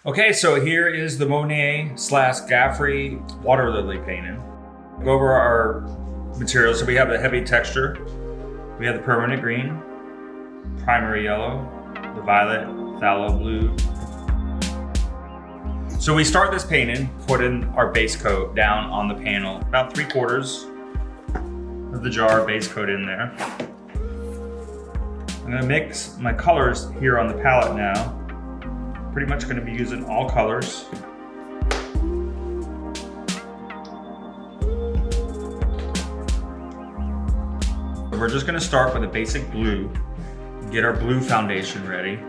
Okay, so here is the Monet/Gaffrey water lily painting. Go over our materials. So we have the heavy texture, we have the permanent green, primary yellow, the violet, phthalo blue. So we start this painting, putting our base coat down on the panel, about 3/4 of the jar base coat in there. I'm gonna mix my colors here on the palette now. Pretty much gonna be using all colors. We're just gonna start with a basic blue, get our blue foundation ready. A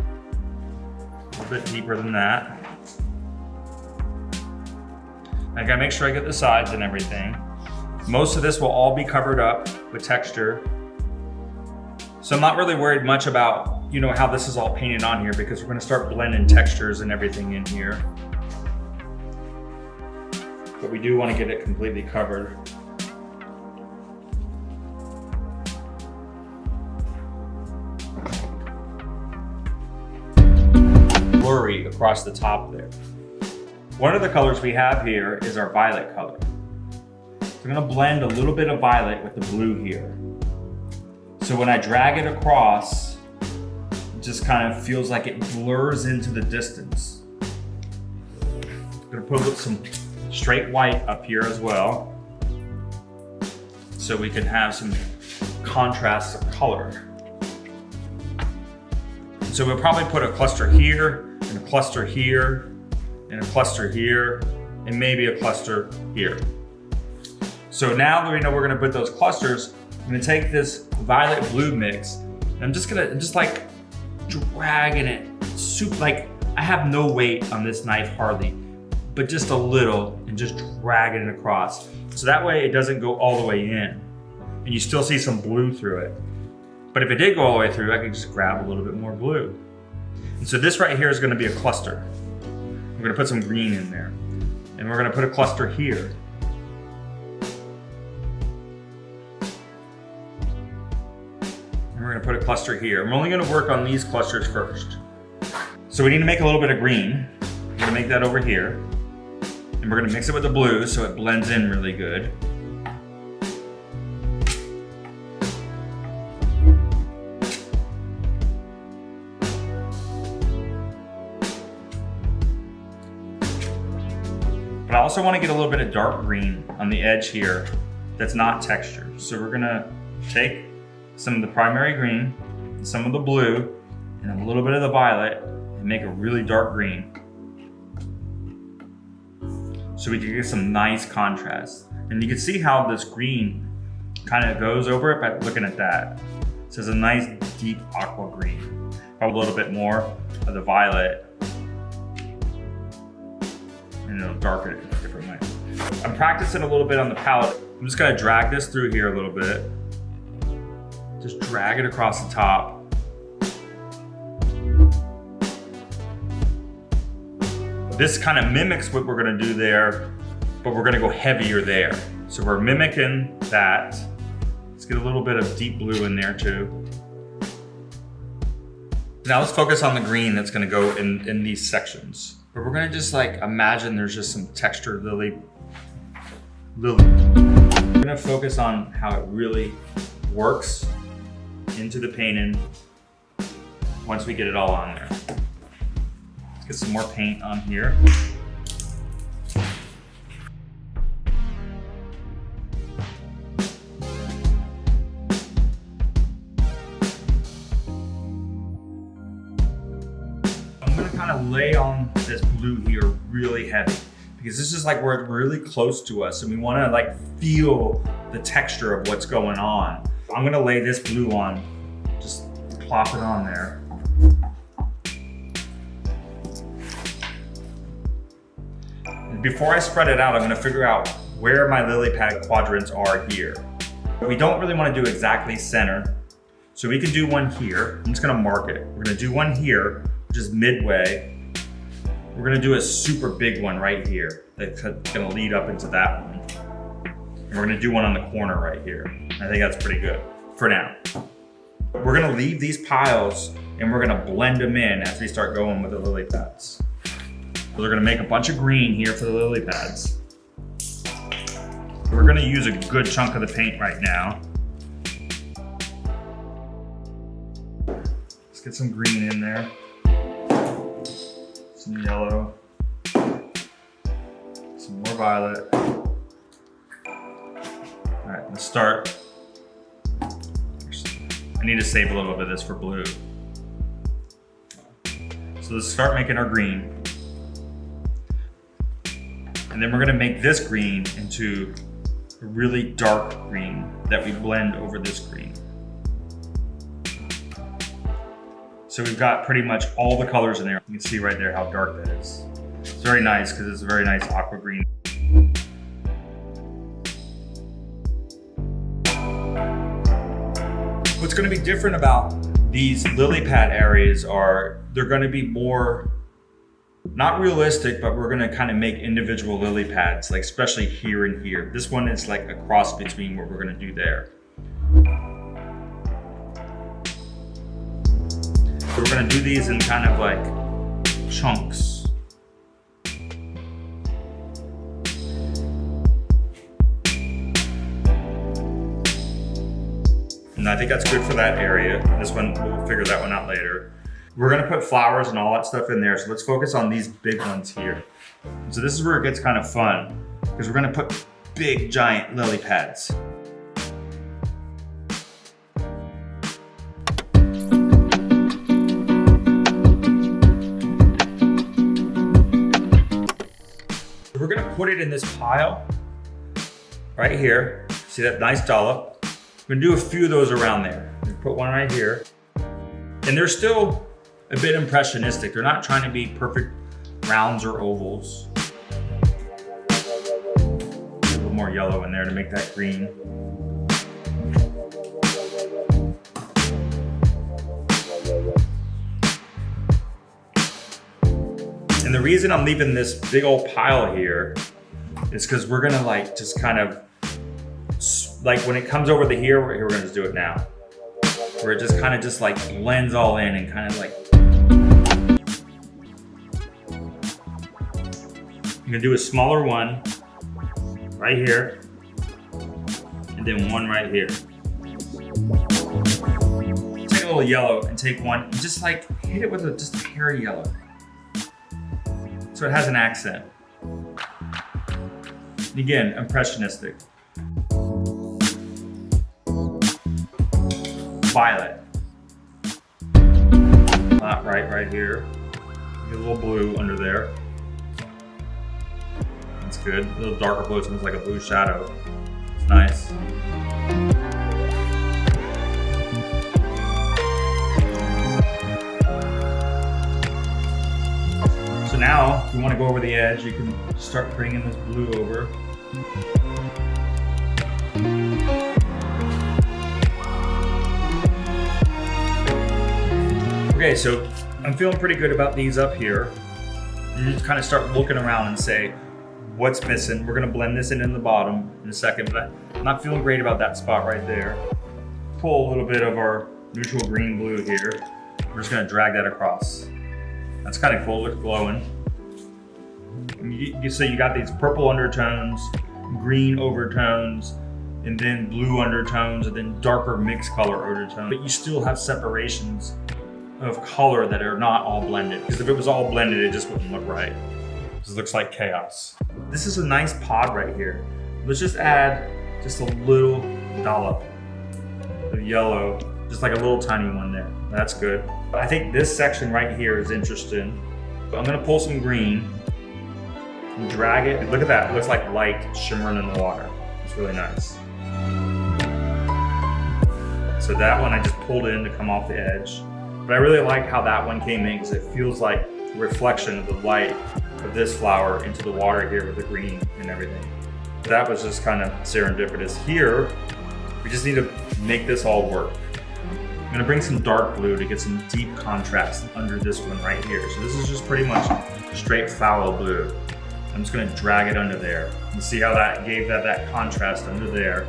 little bit deeper than that. I gotta make sure I get the sides and everything. Most of this will all be covered up with texture. So I'm not really worried much about, how this is all painted on here, because we're gonna start blending textures and everything in here. But we do wanna get it completely covered. Blurry across the top there. One of the colors we have here is our violet color. So I'm gonna blend a little bit of violet with the blue here. So when I drag it across, it just kind of feels like it blurs into the distance. I'm gonna put some straight white up here as well, so we can have some contrast of color. So we'll probably put a cluster here, and a cluster here, and a cluster here, and maybe a cluster here. So now that we know we're gonna put those clusters, I'm gonna take this violet blue mix, and I'm just dragging it, like I have no weight on this knife hardly, but just a little, and just dragging it across. So that way it doesn't go all the way in, and you still see some blue through it. But if it did go all the way through, I could just grab a little bit more blue. And so this right here is gonna be a cluster. I'm gonna put some green in there, and we're gonna put a cluster here. We're gonna put a cluster here. I'm only gonna work on these clusters first. So we need to make a little bit of green. We're gonna make that over here. And we're gonna mix it with the blue so it blends in really good. But I also wanna get a little bit of dark green on the edge here that's not textured. So we're gonna take some of the primary green, some of the blue, and a little bit of the violet, and make a really dark green. So we can get some nice contrast. And you can see how this green kind of goes over it by looking at that. So it's a nice deep aqua green. Probably a little bit more of the violet, and it'll darken it a different way. I'm practicing a little bit on the palette. I'm just gonna drag this through here a little bit. Just drag it across the top. This kind of mimics what we're gonna do there, but we're gonna go heavier there. So we're mimicking that. Let's get a little bit of deep blue in there too. Now let's focus on the green that's gonna go in these sections. But we're gonna just imagine there's just some textured lily. We're gonna focus on how it really works into the painting once we get it all on there. Let's get some more paint on here. I'm gonna kind of lay on this blue here really heavy, because this is where it's really close to us, and we want to feel the texture of what's going on. I'm gonna lay this blue on, just plop it on there. And before I spread it out, I'm gonna figure out where my lily pad quadrants are here. We don't really wanna do exactly center, so we can do one here. I'm just gonna mark it. We're gonna do one here, which is midway. We're gonna do a super big one right here that's gonna lead up into that one. And we're gonna do one on the corner right here. I think that's pretty good for now. We're gonna leave these piles and we're gonna blend them in as we start going with the lily pads. We're gonna make a bunch of green here for the lily pads. We're gonna use a good chunk of the paint right now. Let's get some green in there. Some yellow. Some more violet. All right, let's start. I need to save a little bit of this for blue. So let's start making our green. And then we're gonna make this green into a really dark green that we blend over this green. So we've got pretty much all the colors in there. You can see right there how dark that is. It's very nice because it's a very nice aqua green. What's going to be different about these lily pad areas are they're going to be more, not realistic, but we're going to kind of make individual lily pads, like especially here and here. This one is like a cross between what we're going to do there. So we're going to do these in kind of like chunks. And I think that's good for that area. This one, we'll figure that one out later. We're gonna put flowers and all that stuff in there, so let's focus on these big ones here. So this is where it gets kind of fun, because we're gonna put big, giant lily pads. We're gonna put it in this pile right here. See that nice dollop? We're gonna do a few of those around there. Put one right here. And they're still a bit impressionistic. They're not trying to be perfect rounds or ovals. A little more yellow in there to make that green. And the reason I'm leaving this big old pile here is because we're gonna like just kind of, like when it comes over to here, we're gonna just do it now. Where it just kind of just like blends all in and kind of like. I'm gonna do a smaller one right here, and then one right here. Take a little yellow and take one, and just like hit it with just a hair of yellow. So it has an accent. And again, impressionistic. Violet. Not right here. Get a little blue under there. That's good. A little darker blue, so it's like a blue shadow. It's nice. So now, if you want to go over the edge, you can start bringing this blue over. Okay, so I'm feeling pretty good about these up here. You just kind of start looking around and say, what's missing? We're gonna blend this in the bottom in a second, but I'm not feeling great about that spot right there. Pull a little bit of our neutral green blue here. We're just gonna drag that across. That's kind of cool, looks glowing. You see you got these purple undertones, green overtones, and then blue undertones, and then darker mixed color undertones. But you still have separations of color that are not all blended. Because if it was all blended, it just wouldn't look right. This looks like chaos. This is a nice pod right here. Let's just add just a little dollop of yellow, just like a little tiny one there. That's good. I think this section right here is interesting. I'm gonna pull some green and drag it. Look at that, it looks like light shimmering in the water. It's really nice. So that one I just pulled in to come off the edge. But I really like how that one came in because it feels like a reflection of the light of this flower into the water here with the green and everything. That was just kind of serendipitous. Here, we just need to make this all work. I'm gonna bring some dark blue to get some deep contrast under this one right here. So this is just pretty much straight phthalo blue. I'm just gonna drag it under there. You see how that gave that contrast under there.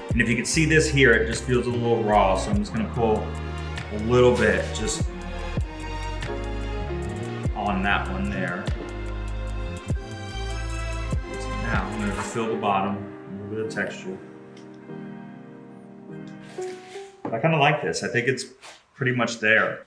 And if you can see this here, it just feels a little raw. So I'm just gonna pull a little bit just on that one there. So now I'm going to fill the bottom, a little bit of texture. I kind of like this. I think it's pretty much there.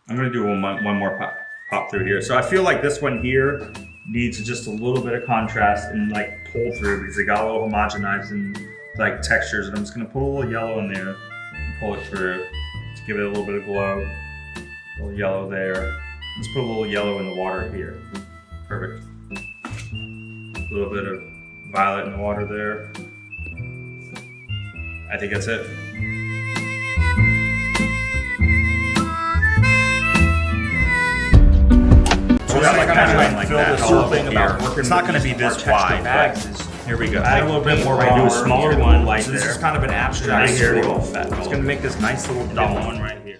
I'm going to do one more pop through here. So I feel like this one here needs just a little bit of contrast and like pull through because they got a little homogenized and like textures. And I'm just going to put a little yellow in there and pull it through to give it a little bit of glow. A little yellow there. Let's put a little yellow in the water here. Perfect. A little bit of violet in the water there. I think that's it. So we're like fill this whole thing about working. It's not going to be this wide. Here we go. Add a little bit more. We're going to do a smaller one. So this is kind of an abstract. It's going to make this nice little double one right here.